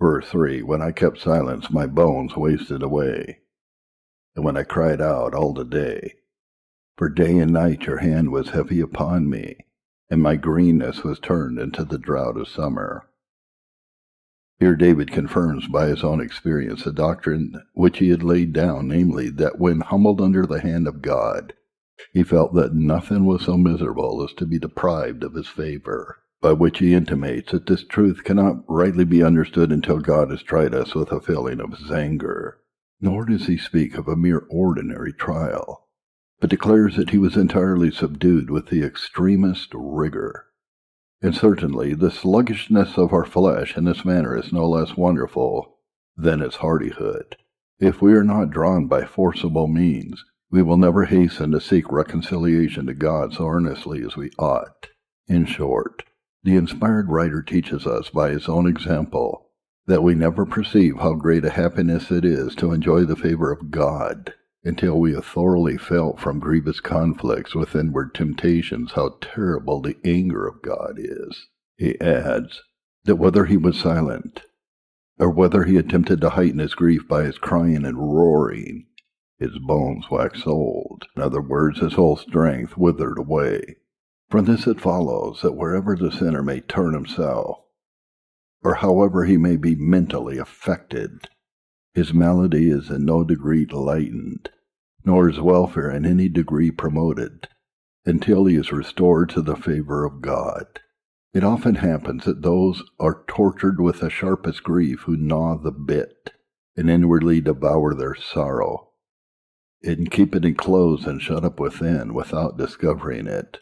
Verse 3, When I kept silence, my bones wasted away, and when I cried out all the day. For day and night your hand was heavy upon me, and my greenness was turned into the drought of summer. Here David confirms by his own experience the doctrine which he had laid down, namely, that when humbled under the hand of God, he felt that nothing was so miserable as to be deprived of his favor, by which he intimates that this truth cannot rightly be understood until God has tried us with a feeling of his anger. Nor does he speak of a mere ordinary trial, but declares that he was entirely subdued with the extremest rigor. And certainly the sluggishness of our flesh in this manner is no less wonderful than its hardihood. If we are not drawn by forcible means, we will never hasten to seek reconciliation to God so earnestly as we ought. In short, the inspired writer teaches us by his own example that we never perceive how great a happiness it is to enjoy the favor of God until we have thoroughly felt from grievous conflicts with inward temptations how terrible the anger of God is. He adds that whether he was silent, or whether he attempted to heighten his grief by his crying and roaring, his bones waxed old. In other words, his whole strength withered away. From this it follows that wherever the sinner may turn himself, or however he may be mentally affected, his malady is in no degree lightened, nor his welfare in any degree promoted, until he is restored to the favor of God. It often happens that those are tortured with the sharpest grief who gnaw the bit, and inwardly devour their sorrow, and keep it enclosed and shut up within without discovering it,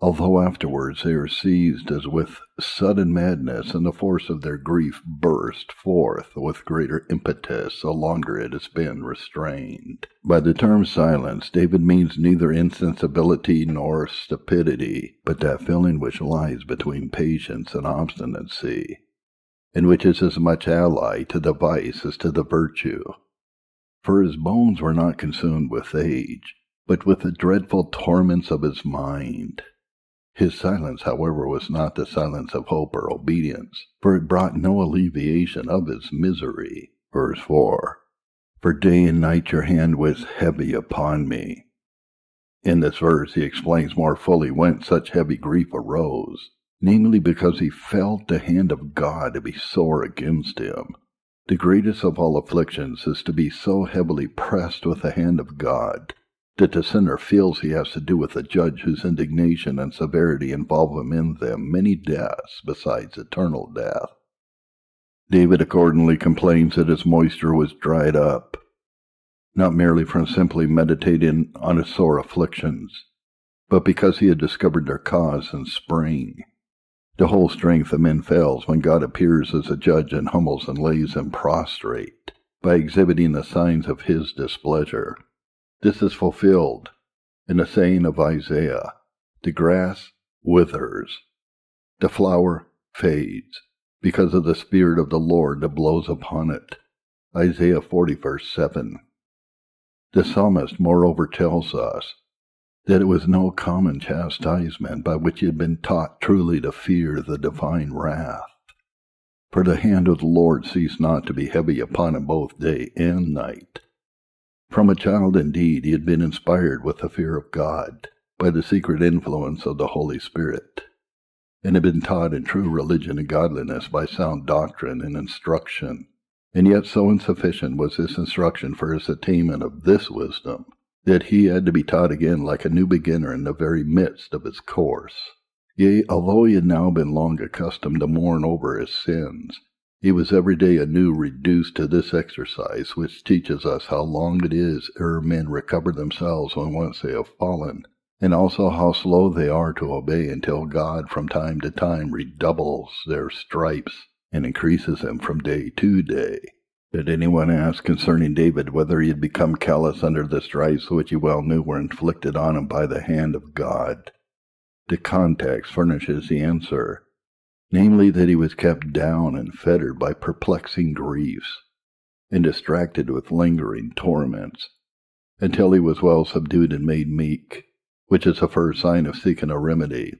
although afterwards they are seized as with sudden madness, and the force of their grief burst forth with greater impetus the longer it has been restrained. By the term silence, David means neither insensibility nor stupidity, but that feeling which lies between patience and obstinacy, and which is as much allied to the vice as to the virtue. For his bones were not consumed with age, but with the dreadful torments of his mind. His silence, however, was not the silence of hope or obedience, for it brought no alleviation of his misery. Verse 4, For day and night your hand was heavy upon me. In this verse he explains more fully whence such heavy grief arose, namely because he felt the hand of God to be sore against him. The greatest of all afflictions is to be so heavily pressed with the hand of God that the sinner feels he has to do with a judge whose indignation and severity involve him in them many deaths besides eternal death. David accordingly complains that his moisture was dried up, not merely from simply meditating on his sore afflictions, but because he had discovered their cause in spring. The whole strength of men fails when God appears as a judge and humbles and lays them prostrate by exhibiting the signs of his displeasure. This is fulfilled in the saying of Isaiah, the grass withers, the flower fades, because of the Spirit of the Lord that blows upon it. Isaiah 40 verse 7. The psalmist moreover tells us that it was no common chastisement by which he had been taught truly to fear the divine wrath. For the hand of the Lord ceased not to be heavy upon him both day and night. From a child indeed he had been inspired with the fear of God by the secret influence of the Holy Spirit, and had been taught in true religion and godliness by sound doctrine and instruction. And yet so insufficient was this instruction for his attainment of this wisdom, that he had to be taught again like a new beginner in the very midst of his course. Yea, although he had now been long accustomed to mourn over his sins, he was every day anew reduced to this exercise, which teaches us how long it is ere men recover themselves when once they have fallen, and also how slow they are to obey until God from time to time redoubles their stripes and increases them from day to day. Did anyone ask concerning David whether he had become callous under the stripes which he well knew were inflicted on him by the hand of God? The context furnishes the answer, namely that he was kept down and fettered by perplexing griefs, and distracted with lingering torments, until he was well subdued and made meek, which is the first sign of seeking a remedy.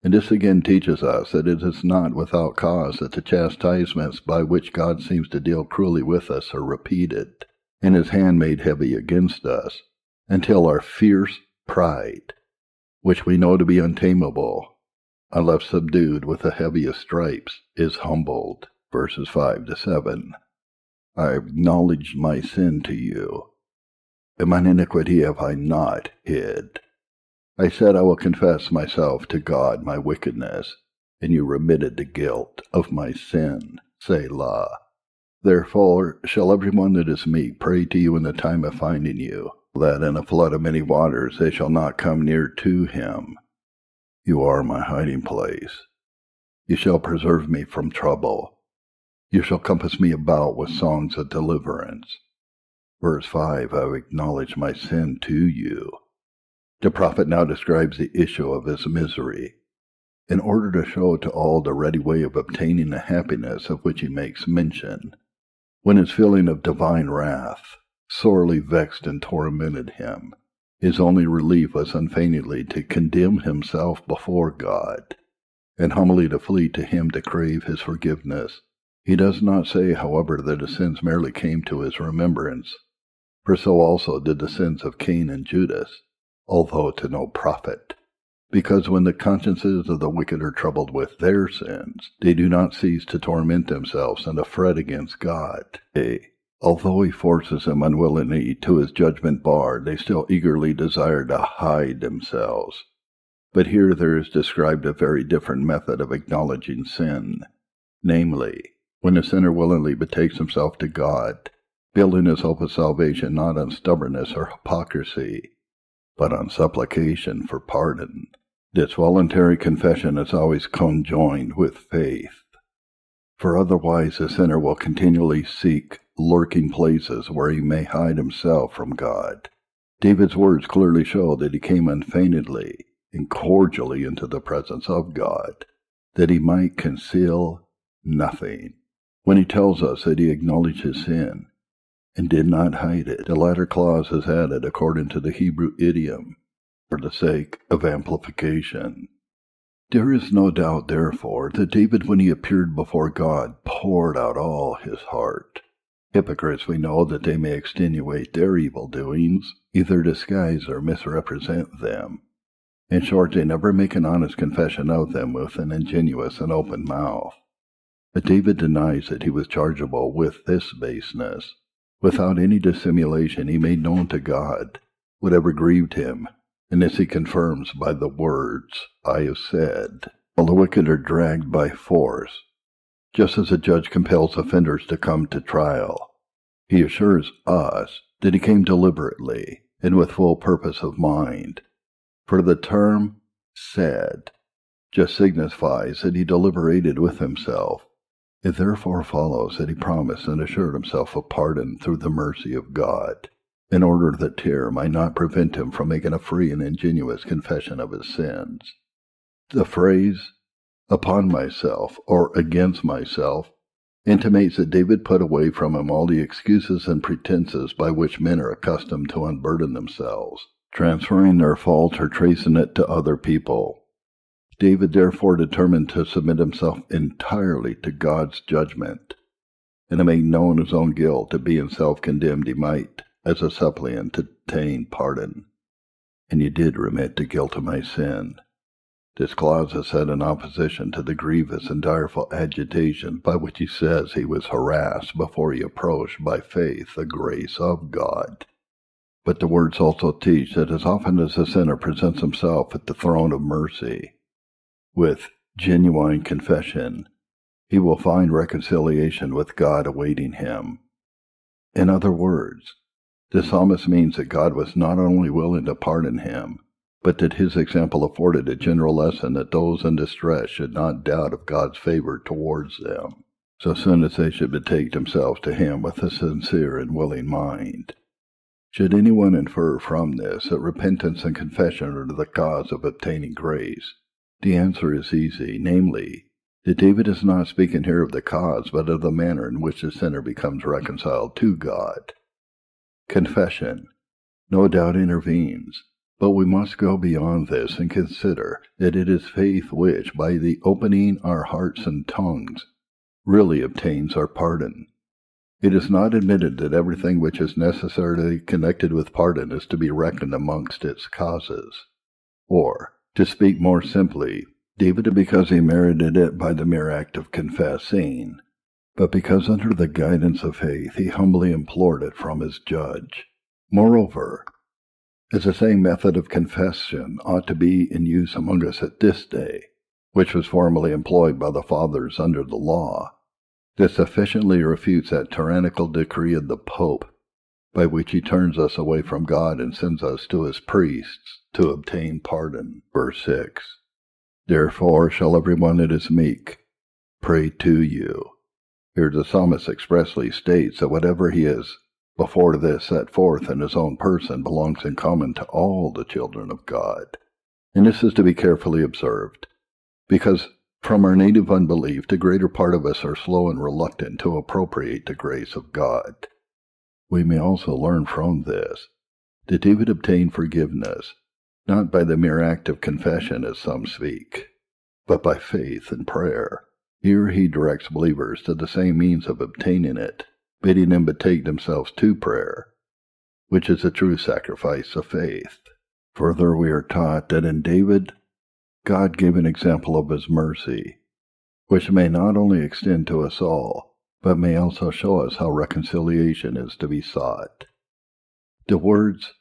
And this again teaches us that it is not without cause that the chastisements by which God seems to deal cruelly with us are repeated, and his hand made heavy against us, until our fierce pride, which we know to be untamable, unless subdued with the heaviest stripes, is humbled. Verses 5-7. I acknowledged my sin to you, and mine iniquity have I not hid. I said, I will confess myself to God my wickedness, and you remitted the guilt of my sin. Selah. Therefore shall every one that is meek pray to you in the time of finding you, that in a flood of many waters they shall not come near to him. You are my hiding place. You shall preserve me from trouble. You shall compass me about with songs of deliverance. Verse 5, I have acknowledged my sin to you. The prophet now describes the issue of his misery, in order to show to all the ready way of obtaining the happiness of which he makes mention, when his feeling of divine wrath sorely vexed and tormented him. His only relief was unfeignedly to condemn himself before God, and humbly to flee to him to crave his forgiveness. He does not say, however, that his sins merely came to his remembrance, for so also did the sins of Cain and Judas, although to no profit, because when the consciences of the wicked are troubled with their sins, they do not cease to torment themselves and to fret against God. Although he forces them unwillingly to his judgment bar, they still eagerly desire to hide themselves. But here there is described a very different method of acknowledging sin, namely, when a sinner willingly betakes himself to God, building his hope of salvation not on stubbornness or hypocrisy, but on supplication for pardon. This voluntary confession is always conjoined with faith, for otherwise the sinner will continually seek lurking places where he may hide himself from God. David's words clearly show that he came unfeignedly and cordially into the presence of God, that he might conceal nothing. When he tells us that he acknowledged his sin and did not hide it, the latter clause is added according to the Hebrew idiom, for the sake of amplification. There is no doubt, therefore, that David, when he appeared before God, poured out all his heart. Hypocrites, we know that they may extenuate their evil doings, either disguise or misrepresent them. In short, they never make an honest confession of them with an ingenuous and open mouth. But David denies that he was chargeable with this baseness. Without any dissimulation, he made known to God whatever grieved him, and this he confirms by the words, I have said. While the wicked are dragged by force, just as a judge compels offenders to come to trial, he assures us that he came deliberately and with full purpose of mind. For the term said just signifies that he deliberated with himself. It therefore follows that he promised and assured himself of pardon through the mercy of God, in order that terror might not prevent him from making a free and ingenuous confession of his sins. The phrase, upon myself, or against myself, intimates that David put away from him all the excuses and pretenses by which men are accustomed to unburden themselves, transferring their fault or tracing it to other people. David therefore determined to submit himself entirely to God's judgment, and to make known his own guilt, that being self-condemned he might, as a suppliant, obtain pardon. And you did remit the guilt of my sin. This clause is set in opposition to the grievous and direful agitation by which he says he was harassed before he approached by faith the grace of God. But the words also teach that as often as the sinner presents himself at the throne of mercy, with genuine confession, he will find reconciliation with God awaiting him. In other words, the psalmist means that God was not only willing to pardon him, but that his example afforded a general lesson that those in distress should not doubt of God's favor towards them, so soon as they should betake themselves to him with a sincere and willing mind. Should anyone infer from this that repentance and confession are the cause of obtaining grace, the answer is easy, namely, that David is not speaking here of the cause, but of the manner in which the sinner becomes reconciled to God. Confession no doubt intervenes, But we must go beyond this and consider that it is faith which, by the opening our hearts and tongues, really obtains our pardon. It is not admitted that everything which is necessarily connected with pardon is to be reckoned amongst its causes. Or, to speak more simply, David, because he merited it by the mere act of confessing, but because under the guidance of faith he humbly implored it from his judge. Moreover, as the same method of confession ought to be in use among us at this day, which was formerly employed by the fathers under the law, this sufficiently refutes that tyrannical decree of the Pope, by which he turns us away from God and sends us to his priests to obtain pardon. Verse 6. Therefore shall every one that is meek pray to you. Here the psalmist expressly states that whatever he has before this set forth in his own person belongs in common to all the children of God. And this is to be carefully observed, because from our native unbelief, the greater part of us are slow and reluctant to appropriate the grace of God. We may also learn from this that David obtained forgiveness, not by the mere act of confession as some speak, but by faith and prayer. Here he directs believers to the same means of obtaining it, bidding them betake themselves to prayer, which is a true sacrifice of faith. Further, we are taught that in David, God gave an example of his mercy, which may not only extend to us all, but may also show us how reconciliation is to be sought. The words,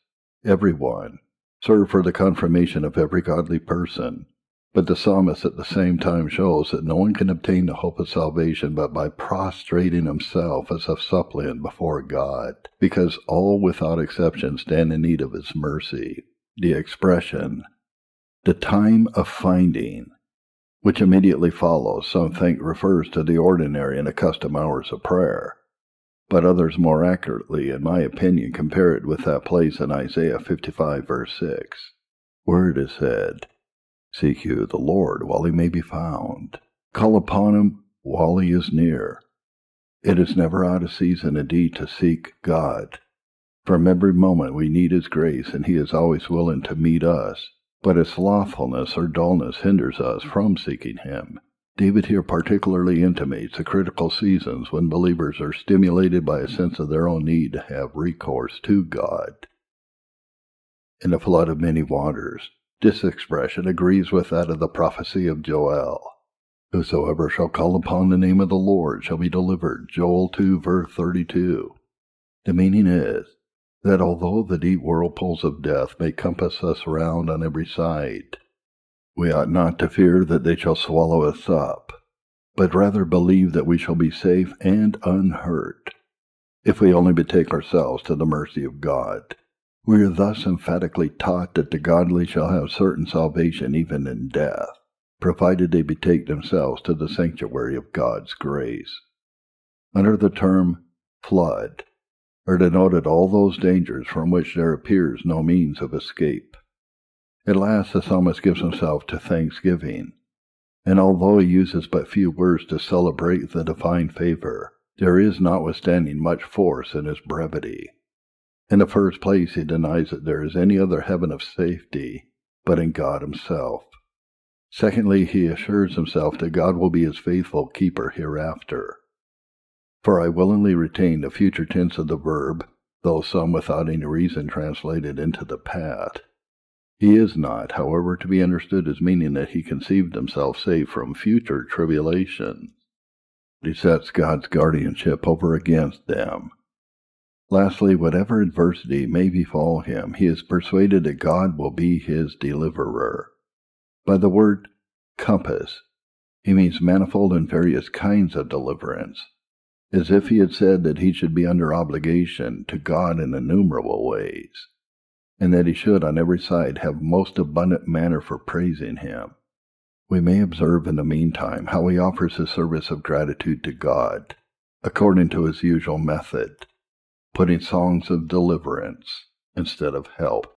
everyone, serve for the confirmation of every godly person, but the psalmist at the same time shows that no one can obtain the hope of salvation but by prostrating himself as a suppliant before God, because all without exception stand in need of his mercy. The expression, the time of finding, which immediately follows, some think refers to the ordinary and accustomed hours of prayer, but others more accurately, in my opinion, compare it with that place in Isaiah 55 verse 6, where it is said, Seek you the Lord while he may be found. Call upon him while he is near. It is never out of season indeed to seek God. From every moment we need his grace, and he is always willing to meet us. But his slothfulness or dullness hinders us from seeking him. David here particularly intimates the critical seasons when believers are stimulated by a sense of their own need to have recourse to God. In the flood of many waters, this expression agrees with that of the prophecy of Joel. Whosoever shall call upon the name of the Lord shall be delivered. Joel 2 verse 32. The meaning is that although the deep whirlpools of death may compass us round on every side, we ought not to fear that they shall swallow us up, but rather believe that we shall be safe and unhurt, if we only betake ourselves to the mercy of God. We are thus emphatically taught that the godly shall have certain salvation even in death, provided they betake themselves to the sanctuary of God's grace. Under the term flood are denoted all those dangers from which there appears no means of escape. At last the psalmist gives himself to thanksgiving, and although he uses but few words to celebrate the divine favor, there is notwithstanding much force in his brevity. In the first place, he denies that there is any other heaven of safety but in God himself. Secondly, he assures himself that God will be his faithful keeper hereafter. For I willingly retain the future tense of the verb, though some without any reason translate it into the past. He is not, however, to be understood as meaning that he conceived himself safe from future tribulation. He sets God's guardianship over against them. Lastly, whatever adversity may befall him, he is persuaded that God will be his deliverer. By the word compass, he means manifold and various kinds of deliverance, as if he had said that he should be under obligation to God in innumerable ways, and that he should on every side have most abundant manner for praising him. We may observe in the meantime how he offers his service of gratitude to God, according to his usual method, putting songs of deliverance instead of help